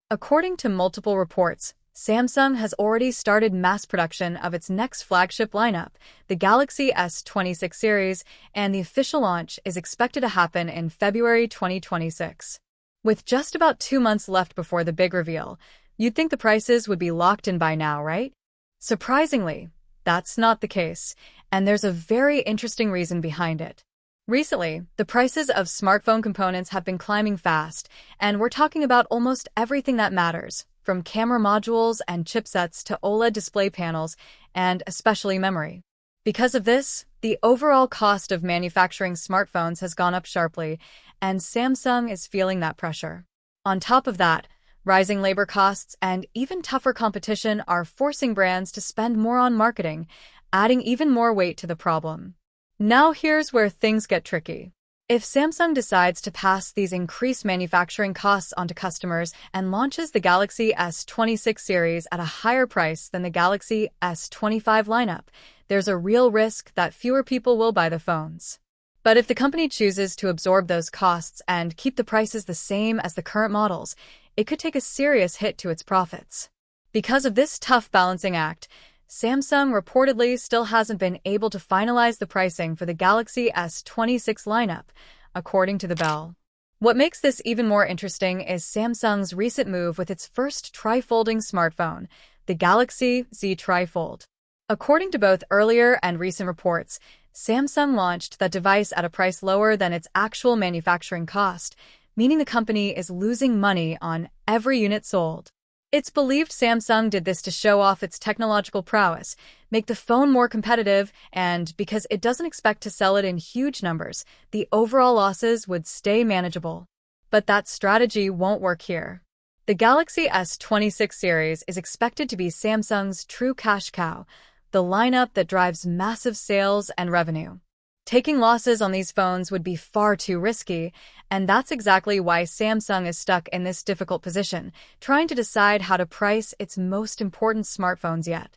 According to multiple reports, Samsung has already started mass production of its next flagship lineup, the Galaxy S26 series, and the official launch is expected to happen in February 2026. With just about 2 months left before the big reveal, you'd think the prices would be locked in by now, right? Surprisingly, that's not the case, and there's a very interesting reason behind it. Recently, the prices of smartphone components have been climbing fast, and we're talking about almost everything that matters, from camera modules and chipsets to OLED display panels, and especially memory. Because of this, the overall cost of manufacturing smartphones has gone up sharply, and Samsung is feeling that pressure. On top of that, rising labor costs and even tougher competition are forcing brands to spend more on marketing, adding even more weight to the problem. Now here's where things get tricky. If Samsung decides to pass these increased manufacturing costs onto customers and launches the Galaxy S26 series at a higher price than the Galaxy S25 lineup, there's a real risk that fewer people will buy the phones. But if the company chooses to absorb those costs and keep the prices the same as the current models, it could take a serious hit to its profits. Because of this tough balancing act, Samsung reportedly still hasn't been able to finalize the pricing for the Galaxy S26 lineup, according to The Bell. What makes this even more interesting is Samsung's recent move with its first tri-folding smartphone, the Galaxy Z Trifold. According to both earlier and recent reports, Samsung launched that device at a price lower than its actual manufacturing cost, meaning the company is losing money on every unit sold. It's believed Samsung did this to show off its technological prowess, make the phone more competitive, and because it doesn't expect to sell it in huge numbers, the overall losses would stay manageable. But that strategy won't work here. The Galaxy S26 series is expected to be Samsung's true cash cow, the lineup that drives massive sales and revenue. Taking losses on these phones would be far too risky, and that's exactly why Samsung is stuck in this difficult position, trying to decide how to price its most important smartphones yet.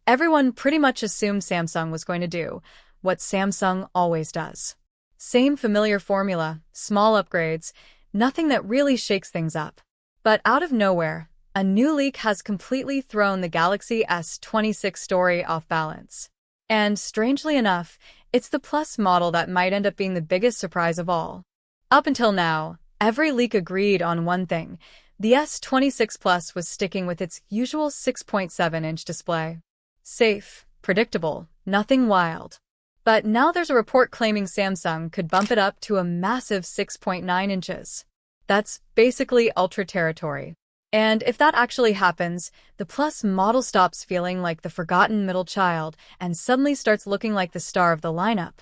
Everyone pretty much assumed Samsung was going to do what Samsung always does. Same familiar formula, small upgrades, nothing that really shakes things up. But out of nowhere, a new leak has completely thrown the Galaxy S26 story off balance. And strangely enough, it's the Plus model that might end up being the biggest surprise of all. Up until now, every leak agreed on one thing. The S26 Plus was sticking with its usual 6.7-inch display. Safe, predictable, nothing wild. But now there's a report claiming Samsung could bump it up to a massive 6.9 inches. That's basically Ultra territory. And if that actually happens, the Plus model stops feeling like the forgotten middle child and suddenly starts looking like the star of the lineup.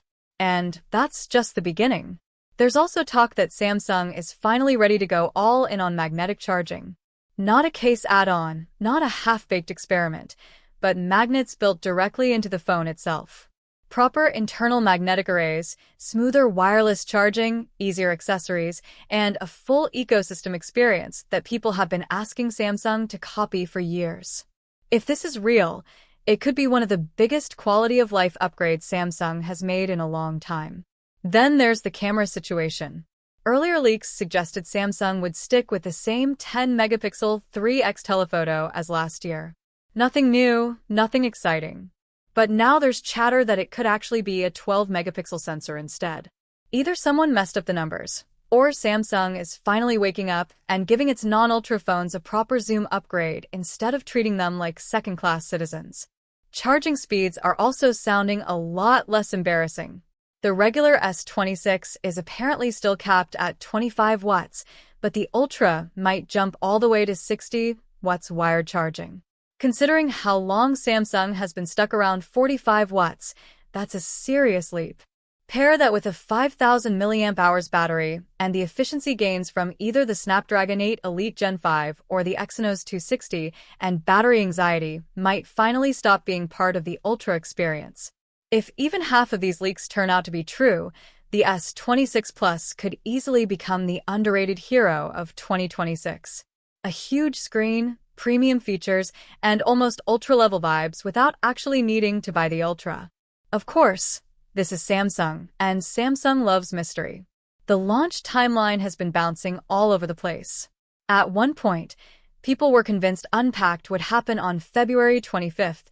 And that's just the beginning. There's also talk that Samsung is finally ready to go all in on magnetic charging. Not a case add-on, not a half-baked experiment, but magnets built directly into the phone itself. Proper internal magnetic arrays, smoother wireless charging, easier accessories, and a full ecosystem experience that people have been asking Samsung to copy for years. If this is real, it could be one of the biggest quality-of-life upgrades Samsung has made in a long time. Then there's the camera situation. Earlier leaks suggested Samsung would stick with the same 10-megapixel 3x telephoto as last year. Nothing new, nothing exciting. But now there's chatter that it could actually be a 12-megapixel sensor instead. Either someone messed up the numbers, or Samsung is finally waking up and giving its non-ultra phones a proper zoom upgrade instead of treating them like second-class citizens. Charging speeds are also sounding a lot less embarrassing. The regular S26 is apparently still capped at 25 watts, but the Ultra might jump all the way to 60 watts wired charging. Considering how long Samsung has been stuck around 45 watts, that's a serious leap. Pair that with a 5,000 mAh battery and the efficiency gains from either the Snapdragon 8 Elite Gen 5 or the Exynos 260, and battery anxiety might finally stop being part of the Ultra experience. If even half of these leaks turn out to be true, the S26 Plus could easily become the underrated hero of 2026. A huge screen, premium features, and almost ultra-level vibes without actually needing to buy the Ultra. Of course, this is Samsung, and Samsung loves mystery. The launch timeline has been bouncing all over the place. At one point, People were convinced Unpacked would happen on February 25th,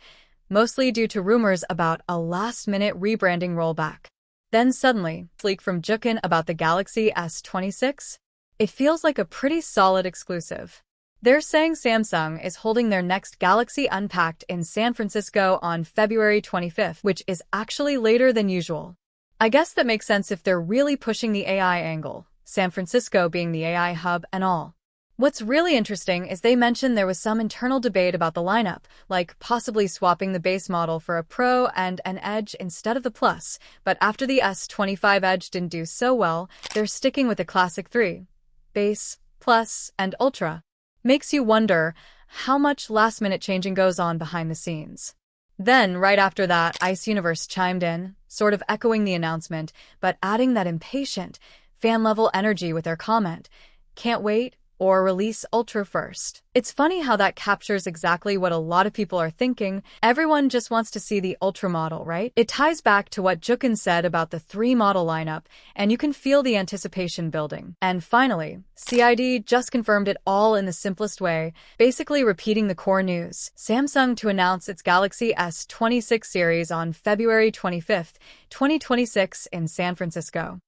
mostly due to rumors about a last-minute rebranding rollback. Then suddenly, leak from Jukin about the Galaxy S26? It feels like a pretty solid exclusive. They're saying Samsung is holding their next Galaxy Unpacked in San Francisco on February 25th, which is actually later than usual. I guess that makes sense if they're really pushing the AI angle, San Francisco being the AI hub and all. What's really interesting is they mentioned there was some internal debate about the lineup, like possibly swapping the base model for a Pro and an Edge instead of the Plus, but after the S25 Edge didn't do so well, they're sticking with the classic three: Base, Plus, and Ultra. Makes you wonder how much last-minute changing goes on behind the scenes. Then, right after that, Ice Universe chimed in, sort of echoing the announcement, but adding that impatient, fan-level energy with their comment, "Can't wait," or "Release Ultra first." It's funny how that captures exactly what a lot of people are thinking. Everyone just wants to see the Ultra model, right? It ties back to what Jukin said about the three-model lineup, and you can feel the anticipation building. And finally, CID just confirmed it all in the simplest way, basically repeating the core news. Samsung to announce its Galaxy S26 series on February 25th, 2026 in San Francisco.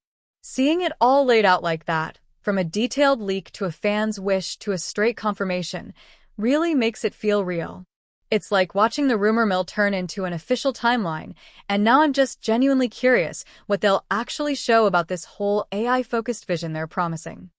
Seeing it all laid out like that, from a detailed leak to a fan's wish to a straight confirmation, really makes it feel real. It's like watching the rumor mill turn into an official timeline, and now I'm just genuinely curious what they'll actually show about this whole AI-focused vision they're promising.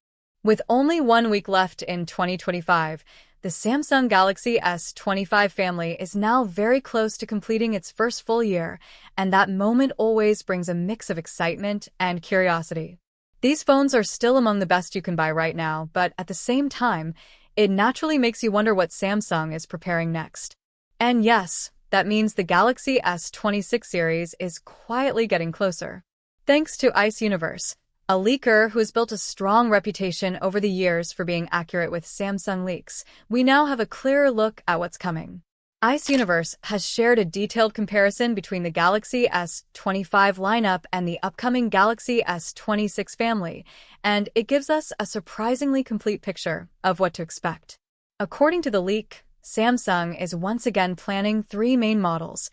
With only 1 week left in 2025, the Samsung Galaxy S25 family is now very close to completing its first full year, and that moment always brings a mix of excitement and curiosity. These phones are still among the best you can buy right now, but at the same time, it naturally makes you wonder what Samsung is preparing next. And yes, that means the Galaxy S26 series is quietly getting closer. Thanks to Ice Universe, a leaker who has built a strong reputation over the years for being accurate with Samsung leaks, we now have a clearer look at what's coming. Ice Universe has shared a detailed comparison between the Galaxy S25 lineup and the upcoming Galaxy S26 family, and it gives us a surprisingly complete picture of what to expect. According to the leak, Samsung is once again planning 3 main models: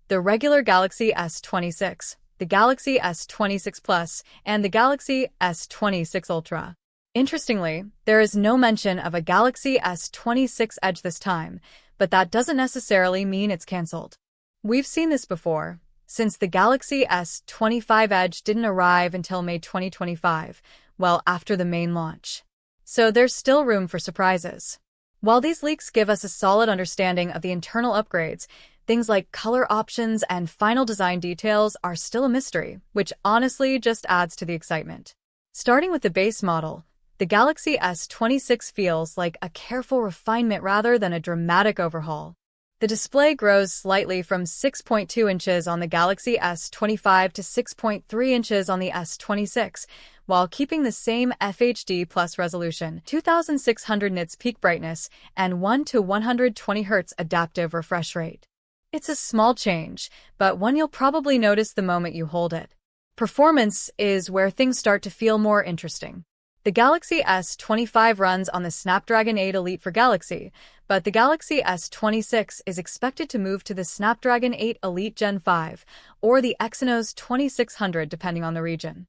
the regular Galaxy S26, the Galaxy S26 Plus, and the Galaxy S26 Ultra. Interestingly, there is no mention of a Galaxy S26 Edge this time, but that doesn't necessarily mean it's cancelled. We've seen this before, since the Galaxy S25 Edge didn't arrive until May 2025, well after the main launch. So there's still room for surprises. While these leaks give us a solid understanding of the internal upgrades, things like color options and final design details are still a mystery, which honestly just adds to the excitement. Starting with the base model, the Galaxy S26 feels like a careful refinement rather than a dramatic overhaul. The display grows slightly from 6.2 inches on the Galaxy S25 to 6.3 inches on the S26, while keeping the same FHD Plus resolution, 2600 nits peak brightness, and 1 to 120 Hz adaptive refresh rate. It's a small change, but one you'll probably notice the moment you hold it. Performance is where things start to feel more interesting. The Galaxy S25 runs on the Snapdragon 8 Elite for Galaxy, but the Galaxy S26 is expected to move to the Snapdragon 8 Elite Gen 5 or the Exynos 2600 depending on the region.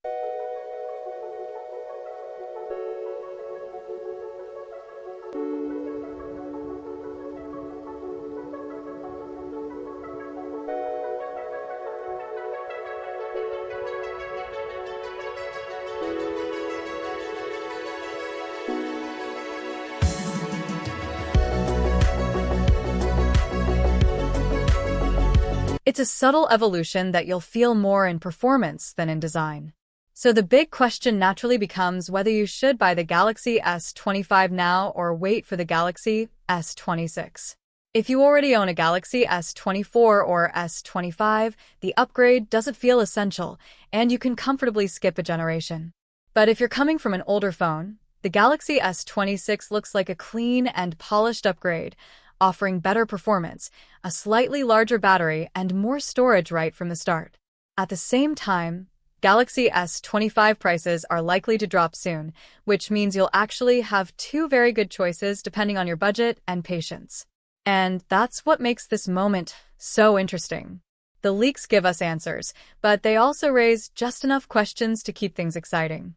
It's a subtle evolution that you'll feel more in performance than in design. So the big question naturally becomes whether you should buy the Galaxy S25 now or wait for the Galaxy S26. If you already own a Galaxy S24 or S25, the upgrade doesn't feel essential, and you can comfortably skip a generation. But if you're coming from an older phone, the Galaxy S26 looks like a clean and polished upgrade, offering better performance, a slightly larger battery, and more storage right from the start. At the same time, Galaxy S25 prices are likely to drop soon, which means you'll actually have two very good choices depending on your budget and patience. And that's what makes this moment so interesting. The leaks give us answers, but they also raise just enough questions to keep things exciting.